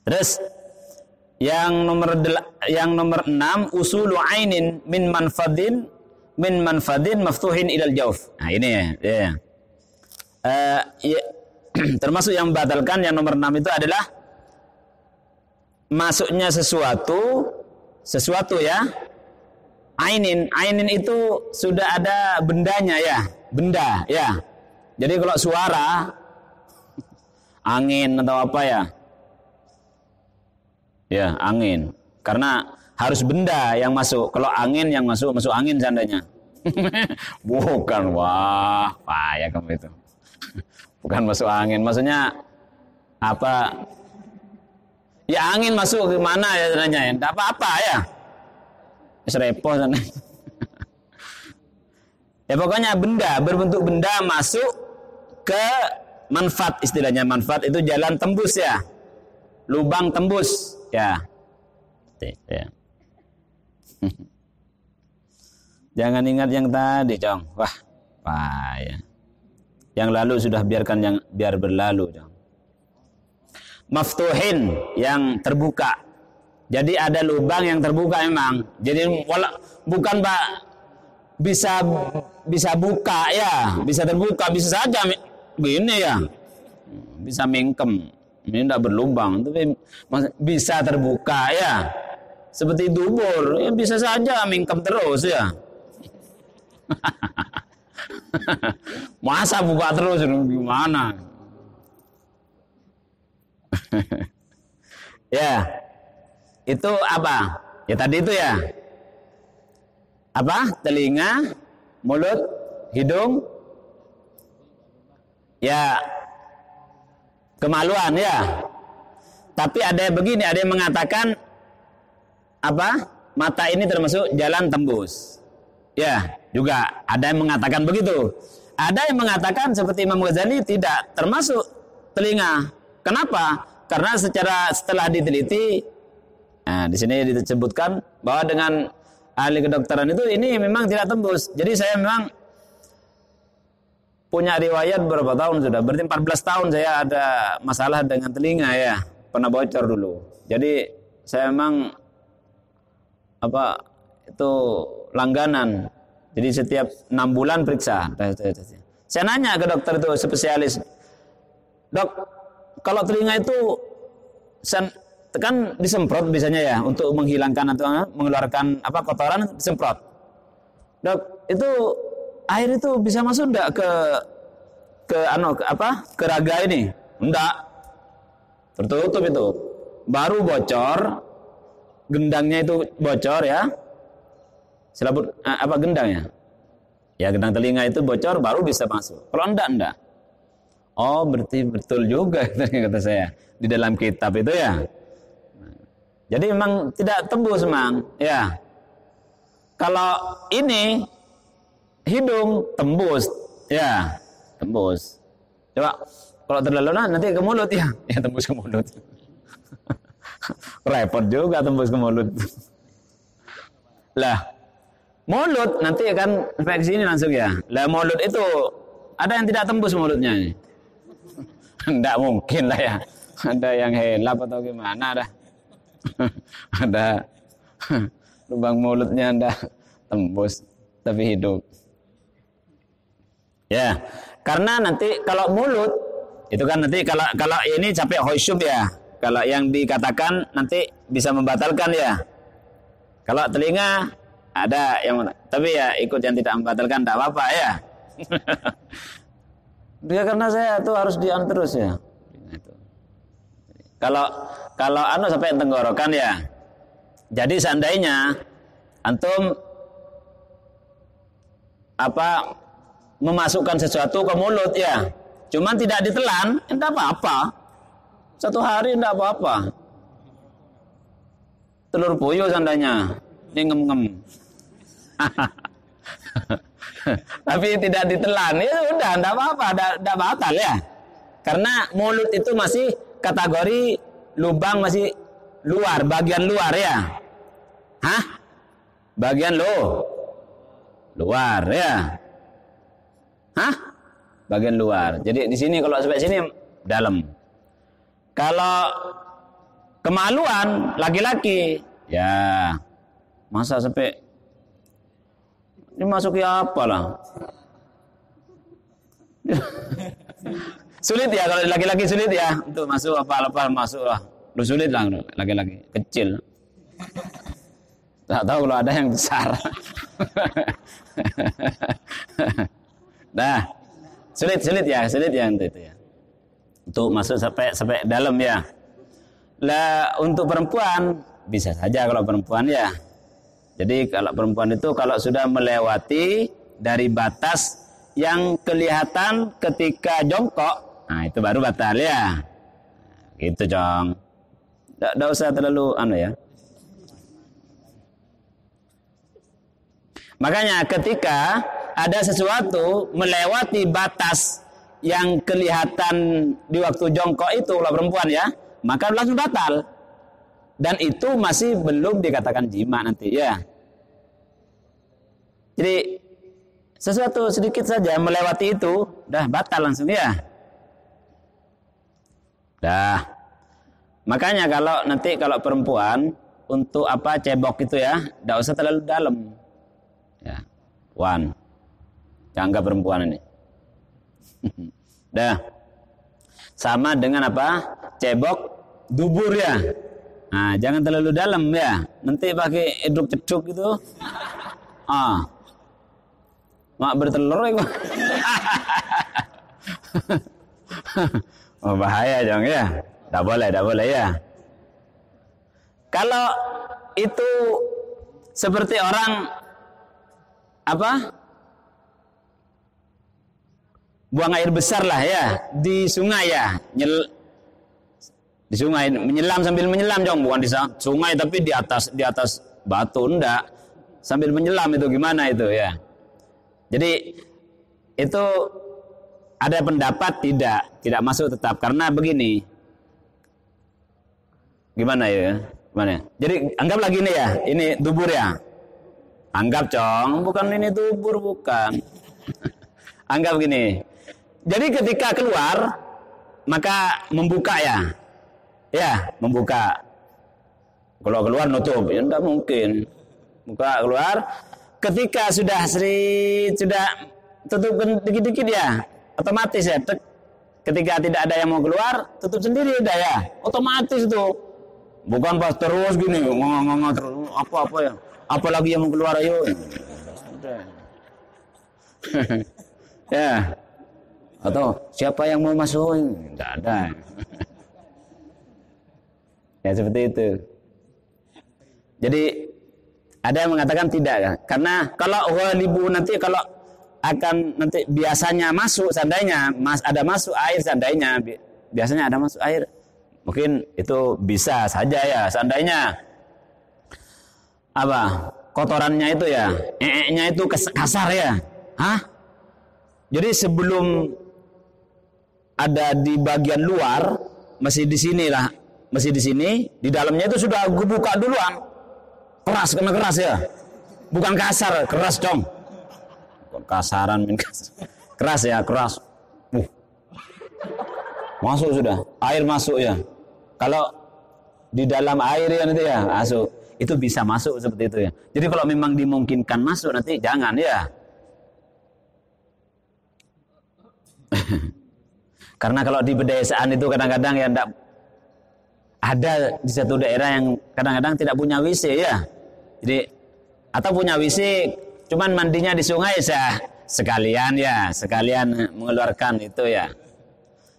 Terus yang nomor 6 usulu ainin min manfadin maftuhin ilal jauf. Nah, ini ya. Ya. Termasuk yang membatalkan yang nomor 6 itu adalah masuknya sesuatu ya. Ainin itu sudah ada bendanya ya, benda ya. Jadi kalau suara angin atau apa ya? Ya, angin. Karena harus benda yang masuk. Kalau angin yang masuk angin seandainya. Bukan, wah, payah kamu itu. Bukan masuk angin, maksudnya apa? Ya angin masuk ke mana ya seandainya? Enggak apa-apa ya. Repot sana. Ya pokoknya benda, berbentuk benda masuk ke manfaat, istilahnya manfaat itu jalan tembus ya. Lubang tembus ya. Jangan ingat yang tadi, Cong. Wah, payah. Yang lalu sudah biarkan biar berlalu, Cong. Maftuhin yang terbuka. Jadi ada lubang yang terbuka memang. Jadi bukan Pak bisa buka ya, bisa terbuka, bisa saja begini ya. Bisa mingkem. Ini tidak berlubang, tapi bisa terbuka ya. Seperti dubur, ya bisa saja mingkem terus ya. Masa buka terus gimana? Ya. Itu apa? Ya tadi itu ya. Apa? Telinga, mulut, hidung. Ya. Kemaluan ya. Tapi ada yang begini, ada yang mengatakan apa? Mata ini termasuk jalan tembus. Ya, juga ada yang mengatakan begitu. Ada yang mengatakan seperti Imam Ghazali tidak termasuk telinga. Kenapa? Karena setelah diteliti, nah, di sini disebutkan bahwa dengan ahli kedokteran itu ini memang tidak tembus. Jadi saya memang punya riwayat berapa tahun sudah. Berarti 14 tahun saya ada masalah dengan telinga ya. Pernah bocor dulu. Jadi saya memang itu langganan. Jadi setiap 6 bulan periksa. Saya nanya ke dokter itu spesialis. Dok, kalau telinga itu kan disemprot biasanya ya untuk menghilangkan atau mengeluarkan kotoran disemprot. Dok, itu air itu bisa masuk enggak ke raga ini? Enggak. Tertutup itu. Baru bocor, gendangnya itu bocor ya. Selaput gendangnya? Ya gendang telinga itu bocor baru bisa masuk. Kalau enggak. Oh, berarti betul juga kata saya di dalam kitab itu ya. Jadi memang tidak tembus memang, ya. Kalau ini hidung tembus, ya, tembus. Coba kalau terlalu nanti ke mulut ya tembus ke mulut. Repot juga tembus ke mulut. Lah, mulut nanti kan infeksi ini langsung ya. Lah mulut itu ada yang tidak tembus mulutnya ini. Enggak mungkin lah ya. Ada yang helap atau gimana dah. Ada lubang mulutnya Anda tembus tapi hidup. Ya, karena nanti kalau mulut itu kan nanti kalau ini sampai khusyub ya. Kalau yang dikatakan nanti bisa membatalkan ya. Kalau telinga ada yang tapi ya ikut yang tidak membatalkan tidak apa-apa ya. Dia karena saya tuh harus diam terus ya. Kalau sampai tenggorokan ya. Jadi seandainya antum memasukkan sesuatu ke mulut ya. Cuman tidak ditelan, enggak apa-apa. 1 hari enggak apa-apa. Telur puyuh seandainya. Ini ngem-ngem. Tapi tidak ditelan, ya udah enggak apa-apa, enggak batal ya. Karena mulut itu masih kategori lubang masih luar, bagian luar ya. Hah? Bagian luar ya. Hah? Bagian luar. Jadi di sini kalau sampai sini dalam. Kalau kemaluan laki-laki. Ya, masa sampai ini masuki apa lah? Sulit ya kalau laki-laki, sulit ya untuk masuk apa-apa masuk lah. Lu sulit lah laki-laki kecil. Tak tahu kalau ada yang besar. Nah, sulit ya untuk itu ya. Untuk masuk sampai dalam ya. Lah untuk perempuan bisa saja kalau perempuan ya. Jadi kalau perempuan itu kalau sudah melewati dari batas yang kelihatan ketika jongkok, nah itu baru batal ya. Gitu, Cong. Tidak usah terlalu ya. Makanya ketika ada sesuatu melewati batas yang kelihatan di waktu jongkok itu kalau perempuan ya, maka langsung batal. Dan itu masih belum dikatakan jima nanti ya. Jadi sesuatu sedikit saja melewati itu dah batal langsung ya. Dah. Makanya kalau perempuan untuk apa cebok itu ya, tidak usah terlalu dalam. Ya. Jangan perempuan ini. Dah. Sama dengan apa? Cebok dubur ya. Nah, jangan terlalu dalam ya. Nanti pakai eduk-ceduk gitu. Mak bertelur ya. Oh, bahaya dong ya. Tak boleh ya. Kalau itu seperti orang apa? Buang air besar lah ya di sungai ya. Di sungai menyelam sambil menyelam dong, bukan di sungai tapi di atas batu enggak. Sambil menyelam itu gimana itu ya. Jadi itu ada pendapat tidak masuk tetap karena begini. Gimana ya? Gimana? Jadi anggaplah gini ya, ini dubur ya. Anggap, Cong, bukan ini dubur bukan. Anggap gini. Jadi ketika keluar maka membuka ya. Ya, membuka. Kalau keluar nutup, ya enggak mungkin. Buka keluar. Ketika sudah tutup dikit-dikit ya, otomatis ya. Ketika tidak ada yang mau keluar, tutup sendiri dah ya. Otomatis itu. Bukan pas terus gini, ngomong terus apa ya. Apalagi yang mau keluar ayo. Ya. Atau siapa yang mau masuk? Enggak ada. Ya seperti itu. Jadi ada yang mengatakan tidak ya. Karena kalau ghalibu nanti kalau akan nanti biasanya masuk seandainya ada masuk air seandainya biasanya ada masuk air. Mungkin itu bisa saja ya seandainya apa kotorannya itu ya nya itu kasar ya. Jadi sebelum ada di bagian luar masih di sini di dalamnya itu sudah gue buka duluan. Keras ya. Bukan kasar, keras dong. Bukan kasaran keras ya, keras. Masuk sudah, air masuk ya. Kalau di dalam air ya nanti ya masuk. Itu bisa masuk seperti itu ya. Jadi kalau memang dimungkinkan masuk nanti jangan ya. Karena kalau di pedesaan itu kadang-kadang ya enggak ada di satu daerah yang kadang-kadang tidak punya WC ya. Jadi atau punya WC cuman mandinya di sungai sekalian mengeluarkan itu ya.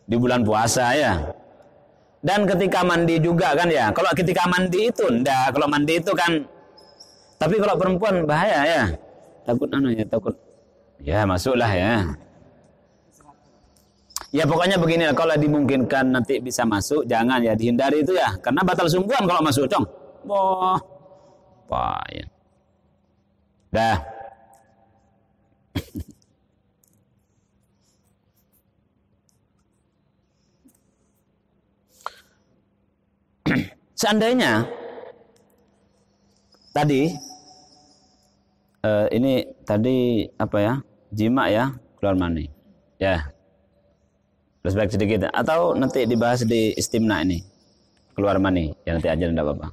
Di bulan puasa ya. Dan ketika mandi juga kan ya. Kalau ketika mandi itu enggak, kalau mandi itu kan tapi kalau perempuan bahaya ya. Takut takut. Ya, masuklah ya. Ya pokoknya begini lah, kalau dimungkinkan nanti bisa masuk, jangan ya dihindari itu ya, karena batal sungguhan kalau masuk, Cong. Wah, payah. Dah. Seandainya tadi ini tadi apa ya, jima ya, keluar mani, ya. Flashback sedikit atau nanti dibahas di istimna ini. keluar mani. Ya nanti aja enggak apa-apa.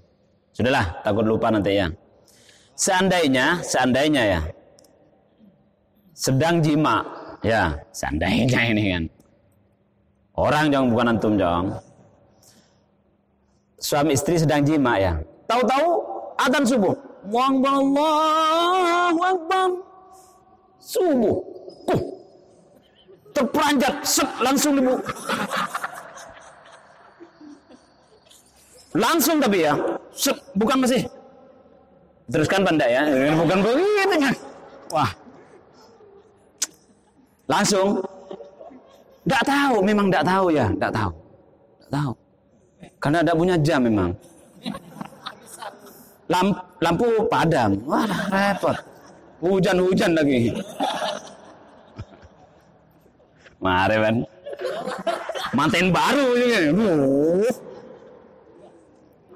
Sudahlah, takut lupa nanti ya. Seandainya ya. Sedang jima. Ya, seandainya ini kan. Orang jong, bukan antum jong. Suami istri sedang jima ya. Tahu-tahu adzan subuh. Allahu Akbar. Subuh. Terperanjat, langsung dibuka. Langsung tapi ya. Bukan masih. Teruskan Banda ya. Bukan begitu kan. Wah. Langsung. Enggak tahu, memang enggak tahu ya, enggak tahu. Enggak tahu. Karena enggak punya jam memang. Lampu padam. Wah, repot. Hujan lagi. Mari kan. Manten baru ini.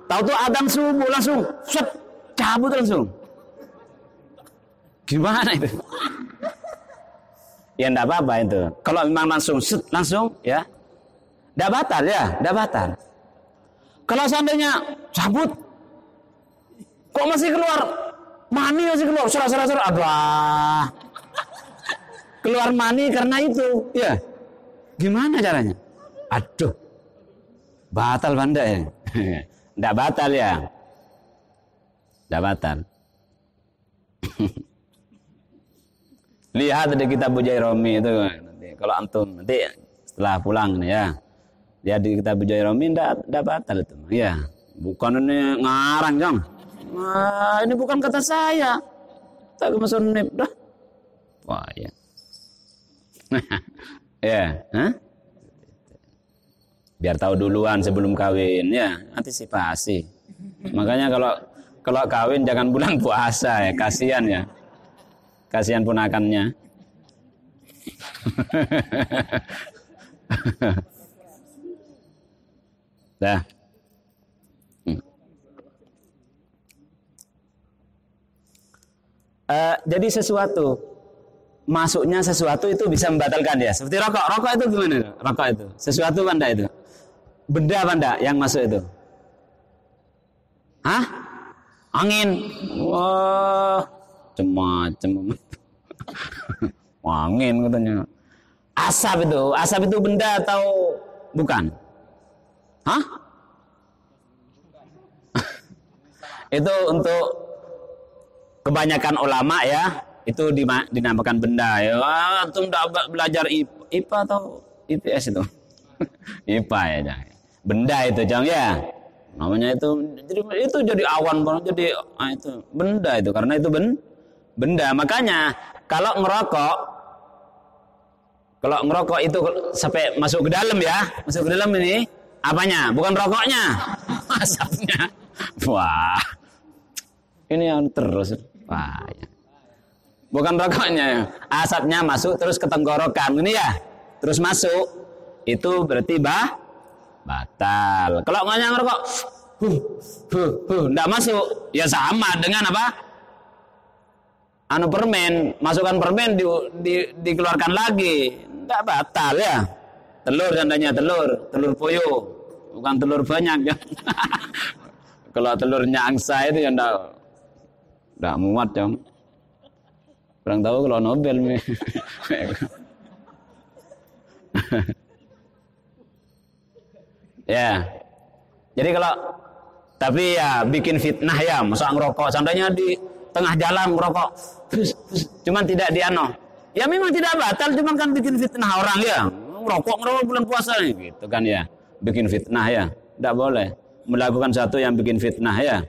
Tahu tuh adzan subuh langsung cabut langsung. Gimana itu? Ya enggak apa-apa itu. Kalau memang langsung ya. Enggak batal ya, enggak batal. Kalau seandainya cabut kok masih keluar mani, masih keluar sera. Aduh. Keluar mani karena itu, ya. Gimana caranya? Aduh. Batal Banda ya. Enggak batal ya. Enggak batal. Lihat di kitab Bujai Romi itu nanti kalau antum nanti setelah pulang ya. Lihat di kitab Bujai Romi enggak batal itu. Ya. Bukan ini ngarang, Jong. Nah, ini bukan kata saya. Tak kemusonib dah. Wah, ya. Ya, hah? Biar tahu duluan sebelum kawin ya, antisipasi. Makanya kalau kawin jangan bulan puasa ya, kasihan ya. Kasihan ponakannya. Dah. Jadi masuknya sesuatu itu bisa membatalkan ya. Seperti rokok. Rokok itu gimana? Rokok itu sesuatu Banda itu. Benda Banda yang masuk itu. Hah? Angin. Wah, macam-macam. Angin katanya. Asap itu benda atau bukan? Hah? Itu untuk kebanyakan ulama ya, itu dinamakan benda ya. Antum belajar IPA atau IPS itu? IPA ya. Benda itu Jang ya. Namanya itu jadi awan banget, jadi itu benda itu karena itu benda. Makanya kalau ngerokok itu sampai masuk ke dalam ya, masuk ke dalam ini apanya? Bukan rokoknya, asapnya. Wah, ini yang terus. Wah, ya. Bukan rokoknya, asapnya masuk terus ke tenggorokan ini ya, terus masuk itu berarti batal. Kalau nggak ngerokok, nggak masuk, ya sama dengan apa? Permen, masukkan permen dikeluarkan lagi, nggak batal ya. Telur tandanya telur puyuh, bukan telur banyak ya. Kalau telurnya angsa itu ya nggak muat Jom. Kurang tahu kalau Nobel. Ya. Jadi tapi ya bikin fitnah ya, masa ngerokok seandainya di tengah jalan ngerokok. Cuman tidak ya memang tidak batal, cuman kan bikin fitnah orang ya. Ngerokok bulan puasa gitu kan ya. Bikin fitnah ya. Tidak boleh melakukan satu yang bikin fitnah ya.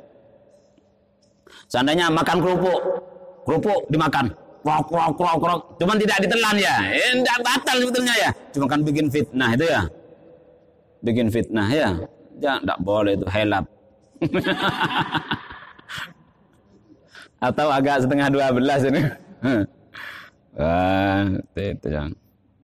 Seandainya makan kerupuk dimakan. Krok. Cuman tidak ditelan ya. Tidak batal sebetulnya ya. Cuma kan bikin fitnah itu ya. Bikin fitnah ya. Tidak boleh itu helap. Atau agak setengah 12 ini. Wah, itu jangan.